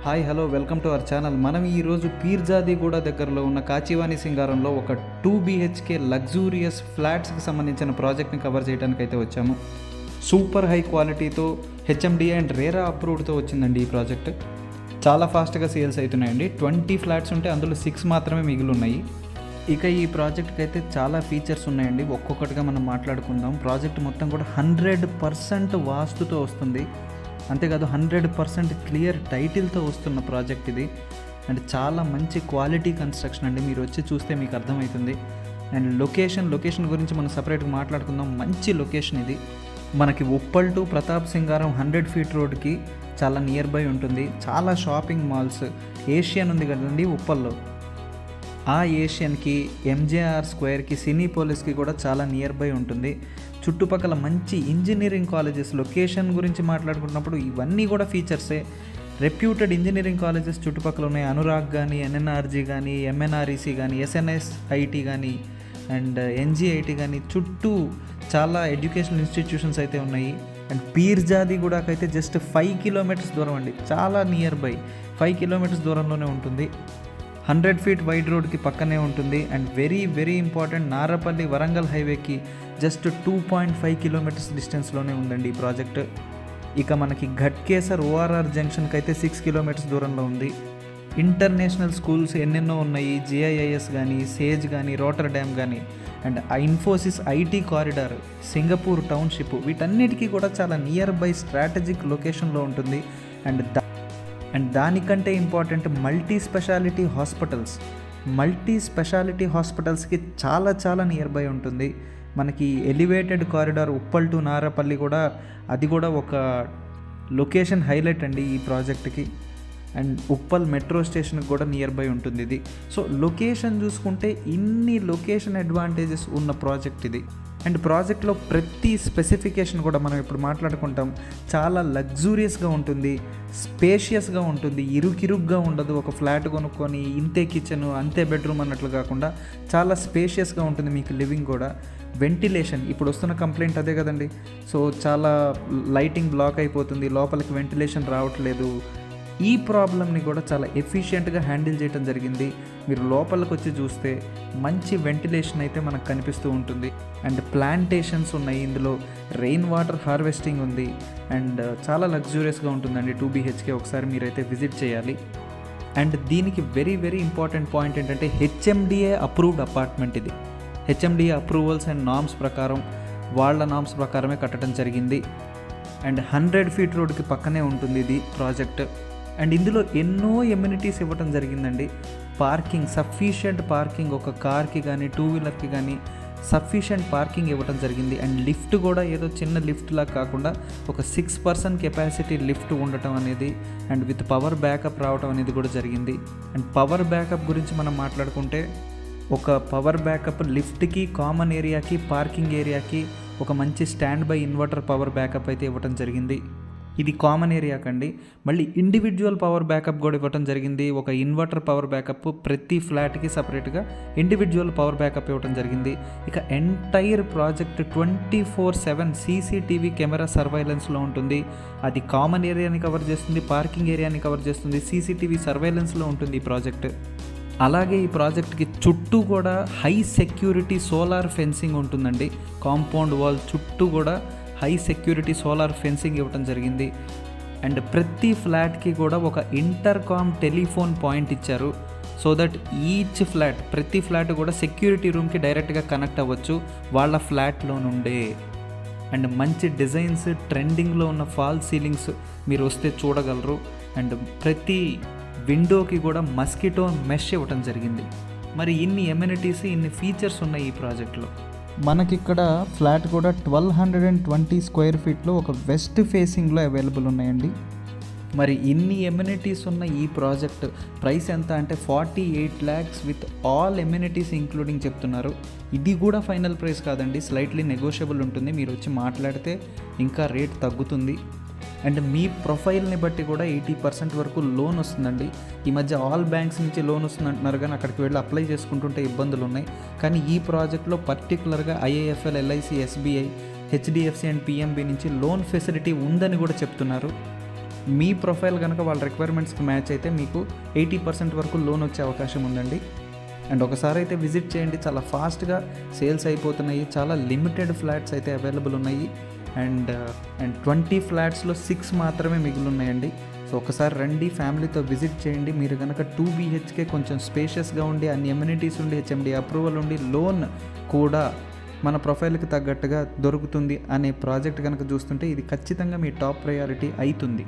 Hi hello welcome to our channel. మనం ఈరోజు పీర్జాదిగూడ దగ్గరలో ఉన్న కాచివాని సింగారంలో ఒక 2 BHK లగ్జూరియస్ ఫ్లాట్స్కి సంబంధించిన ప్రాజెక్ట్ని కవర్ చేయడానికి అయితే వచ్చాము. సూపర్ హై క్వాలిటీతో హెచ్ఎండిఏ అండ్ రేరా అప్రూవ్డ్తో వచ్చిందండి ఈ ప్రాజెక్ట్. చాలా ఫాస్ట్గా సేల్స్ అవుతున్నాయండి. 20 ఫ్లాట్స్ ఉంటే అందులో 6 మాత్రమే మిగిలి ఉన్నాయి. ఇక ఈ ప్రాజెక్ట్కి అయితే చాలా ఫీచర్స్ ఉన్నాయండి. ఒక్కొక్కటిగా మనం మాట్లాడుకుందాం. ప్రాజెక్ట్ మొత్తం కూడా 100% వాస్తుతో వస్తుంది. అంతేకాదు 100% క్లియర్ టైటిల్తో వస్తున్న ప్రాజెక్ట్ ఇది. అండ్ చాలా మంచి క్వాలిటీ కన్స్ట్రక్షన్ అండి. మీరు వచ్చి చూస్తే మీకు అర్థమవుతుంది. అండ్ లొకేషన్ గురించి మనం సపరేట్గా మాట్లాడుకుందాం. మంచి లొకేషన్ ఇది. మనకి Uppal to Pratap Singaram 100 feet రోడ్కి చాలా నియర్ బై ఉంటుంది. చాలా షాపింగ్ మాల్స్, ఏషియన్ ఉంది కదండి ఉప్పల్లో, ఆ ఏషియన్కి, ఎంజేఆర్ స్క్వేర్కి, సినీ పోలీస్కి కూడా చాలా నియర్ బై ఉంటుంది. చుట్టుపక్కల మంచి ఇంజనీరింగ్ కాలేజెస్, లొకేషన్ గురించి మాట్లాడుకున్నప్పుడు ఇవన్నీ కూడా ఫీచర్సే. రెప్యూటెడ్ ఇంజనీరింగ్ కాలేజెస్ చుట్టుపక్కల ఉన్నాయి. అనురాగ్ కానీ, ఎన్ఎన్ఆర్జీ కానీ, ఎంఎన్ఆర్ఈసీ కానీ, ఎస్ఎన్ఎస్ఐటి కానీ అండ్ ఎన్జిఐటి కానీ, చుట్టూ చాలా ఎడ్యుకేషనల్ ఇన్స్టిట్యూషన్స్ అయితే ఉన్నాయి. అండ్ పీర్జాదిగూడకైతే జస్ట్ 5 కిలోమీటర్స్ దూరం అండి. చాలా నియర్ బై 5 కిలోమీటర్స్ దూరంలోనే ఉంటుంది. 100 ఫీట్ వైడ్ రోడ్కి పక్కనే ఉంటుంది. And very important, Narapally Warangal హైవేకి జస్ట్ 2.5 కిలోమీటర్స్ డిస్టెన్స్లోనే ఉందండి ఈ ప్రాజెక్ట్. ఇక మనకి ఘట్కేసర్ ఓఆర్ఆర్ జంక్షన్కి అయితే 6 కిలోమీటర్స్ దూరంలో ఉంది. ఇంటర్నేషనల్ స్కూల్స్ ఎన్నెన్నో ఉన్నాయి. జిఐఐఎస్ కానీ, సేజ్ కానీ, రోటర్ డ్యామ్ కానీ, and Infosys IT corridor, Singapore township, వీటన్నిటికీ కూడా చాలా నియర్ బై స్ట్రాటజిక్ లొకేషన్లో ఉంటుంది. అండ్ దానికంటే ఇంపార్టెంట్ మల్టీ స్పెషాలిటీ హాస్పిటల్స్కి చాలా నియర్ బై ఉంటుంది. మనకి elevated corridor Uppal to Narapally కూడా, అది కూడా ఒక లొకేషన్ హైలైట్ అండి ఈ ప్రాజెక్ట్కి. అండ్ ఉప్పల్ మెట్రో స్టేషన్కి కూడా నియర్ బై ఉంటుంది ఇది. సో లొకేషన్ చూసుకుంటే ఇన్ని లొకేషన్ అడ్వాంటేజెస్ ఉన్న ప్రాజెక్ట్ ఇది. అండ్ ప్రాజెక్ట్లో ప్రతి స్పెసిఫికేషన్ కూడా మనం ఇప్పుడు మాట్లాడుకుంటాం. చాలా లగ్జూరియస్గా ఉంటుంది, స్పేషియస్గా ఉంటుంది, ఇరుగ్గా ఉండదు. ఒక ఫ్లాట్ కొనుక్కొని ఇంతే కిచెన్ అంతే బెడ్రూమ్ అన్నట్లు కాకుండా చాలా స్పేషియస్గా ఉంటుంది మీకు లివింగ్ కూడా. వెంటిలేషన్ ఇప్పుడు వస్తున్న కంప్లైంట్ అదే కదండి. సో చాలా లైటింగ్ బ్లాక్ అయిపోతుంది, లోపలికి వెంటిలేషన్ రావట్లేదు. ఈ ప్రాబ్లమ్ని కూడా చాలా ఎఫిషియెంట్గా హ్యాండిల్ చేయడం జరిగింది. మీరు లోపలికి వచ్చి చూస్తే మంచి వెంటిలేషన్ అయితే మనకు కనిపిస్తూ ఉంటుంది. అండ్ ప్లాంటేషన్స్ ఉన్నాయి ఇందులో, రెయిన్ వాటర్ హార్వెస్టింగ్ ఉంది. అండ్ చాలా లగ్జూరియస్గా ఉంటుందండి 2 BHK. ఒకసారి మీరైతే విజిట్ చేయాలి. అండ్ దీనికి వెరీ ఇంపార్టెంట్ పాయింట్ ఏంటంటే హెచ్ఎండిఏ అప్రూవ్డ్ అపార్ట్మెంట్ ఇది. హెచ్ఎండిఏ అప్రూవల్స్ అండ్ నామ్స్ ప్రకారం, వాళ్ళ నామ్స్ ప్రకారమే కట్టడం జరిగింది. అండ్ 100 ఫీట్ రోడ్కి పక్కనే ఉంటుంది ఇది ప్రాజెక్ట్. అండ్ ఇందులో ఎన్నో ఎమ్యూనిటీస్ ఇవ్వడం జరిగిందండి. పార్కింగ్, సఫిషియంట్ పార్కింగ్, ఒక కార్కి కానీ 2 వీలర్కి కానీ సఫిషియంట్ పార్కింగ్ ఇవ్వడం జరిగింది. అండ్ లిఫ్ట్ కూడా ఏదో చిన్న లిఫ్ట్లా కాకుండా ఒక 6 పర్సన్ కెపాసిటీ లిఫ్ట్ ఉండటం అనేది, అండ్ విత్ పవర్ బ్యాకప్ రావడం అనేది కూడా జరిగింది. అండ్ పవర్ బ్యాకప్ గురించి మనం మాట్లాడుకుంటే, ఒక పవర్ బ్యాకప్ లిఫ్ట్కి, కామన్ ఏరియాకి, పార్కింగ్ ఏరియాకి ఒక మంచి stand by inverter power backup అయితే ఇవ్వడం జరిగింది. ఇది కామన్ ఏరియాకండి. మళ్ళీ ఇండివిజువల్ పవర్ బ్యాకప్ కూడా ఇవ్వడం జరిగింది. ఒక ఇన్వర్టర్ పవర్ బ్యాకప్ ప్రతి ఫ్లాట్కి సపరేట్గా ఇండివిజువల్ పవర్ బ్యాకప్ ఇవ్వడం జరిగింది. ఇక ఎంటైర్ ప్రాజెక్ట్ 24/7 CCTV కెమెరా సర్వైలెన్స్లో ఉంటుంది. అది కామన్ ఏరియాని కవర్ చేస్తుంది, పార్కింగ్ ఏరియాని కవర్ చేస్తుంది. CCTV సర్వైలెన్స్లో ఉంటుంది ఈ ప్రాజెక్ట్. అలాగే ఈ ప్రాజెక్ట్కి చుట్టూ కూడా హై సెక్యూరిటీ సోలార్ ఫెన్సింగ్ ఉంటుందండి. కాంపౌండ్ వాల్ చుట్టూ కూడా హై సెక్యూరిటీ సోలార్ ఫెన్సింగ్ ఇవ్వడం జరిగింది. అండ్ ప్రతి ఫ్లాట్కి కూడా ఒక ఇంటర్కామ్ టెలిఫోన్ పాయింట్ ఇచ్చారు. సో దట్ ప్రతి ఫ్లాట్ కూడా సెక్యూరిటీ రూమ్కి డైరెక్ట్గా కనెక్ట్ అవ్వచ్చు వాళ్ళ ఫ్లాట్లో నుండే. అండ్ మంచి డిజైన్స్, ట్రెండింగ్లో ఉన్న ఫాల్ సీలింగ్స్ మీరు వస్తే చూడగలరు. అండ్ ప్రతి విండోకి కూడా మస్కిటో మెష్ ఇవ్వటం జరిగింది. మరి ఇన్ని ఎమ్యూనిటీస్, ఇన్ని ఫీచర్స్ ఉన్నాయి ఈ ప్రాజెక్ట్లో. మనకిక్కడ ఫ్లాట్ కూడా 1220 స్క్వేర్ ఫీట్లో ఒక వెస్ట్ ఫేసింగ్లో అవైలబుల్ ఉన్నాయండి. మరి ఇన్ని ఎమ్యూనిటీస్ ఉన్న ఈ ప్రాజెక్ట్ ప్రైస్ ఎంత అంటే 48 lakhs with all amenities including చెప్తున్నారు. ఇది కూడా ఫైనల్ ప్రైస్ కాదండి, స్లైట్లీ నెగోషియబుల్ ఉంటుంది. మీరు వచ్చి మాట్లాడితే ఇంకా రేట్ తగ్గుతుంది. అండ్ మీ ప్రొఫైల్ని బట్టి కూడా 80% వరకు లోన్ వస్తుందండి. ఈ మధ్య ఆల్ బ్యాంక్స్ నుంచి లోన్ వస్తుంది అంటున్నారు, కానీ అక్కడికి వెళ్ళి అప్లై చేసుకుంటుంటే ఇబ్బందులు ఉన్నాయి. కానీ ఈ ప్రాజెక్ట్లో పర్టికులర్గా IIFL, LIC, SBI, HDFC and PNB నుంచి లోన్ ఫెసిలిటీ ఉందని కూడా చెప్తున్నారు. మీ ప్రొఫైల్ కనుక వాళ్ళ రిక్వైర్మెంట్స్కి మ్యాచ్ అయితే మీకు 80% వరకు లోన్ వచ్చే అవకాశం ఉందండి. అండ్ ఒకసారి అయితే విజిట్ చేయండి, చాలా ఫాస్ట్గా సేల్స్ అయిపోతున్నాయి. చాలా లిమిటెడ్ ఫ్లాట్స్ అయితే అవైలబుల్ ఉన్నాయి. అండ్ 20 ఫ్లాట్స్లో 6 మాత్రమే మిగిలి ఉన్నాయండి. సో ఒకసారి రండి, ఫ్యామిలీతో విజిట్ చేయండి. మీరు కనుక 2 BHK కొంచెం స్పేషియస్గా ఉండి, అన్ని ఎమ్యూనిటీస్ ఉండి, HMD అప్రూవల్ ఉండి, లోన్ కూడా మన ప్రొఫైల్కి తగ్గట్టుగా దొరుకుతుంది అనే ప్రాజెక్ట్ కనుక చూస్తుంటే ఇది ఖచ్చితంగా మీ టాప్ ప్రయారిటీ అవుతుంది.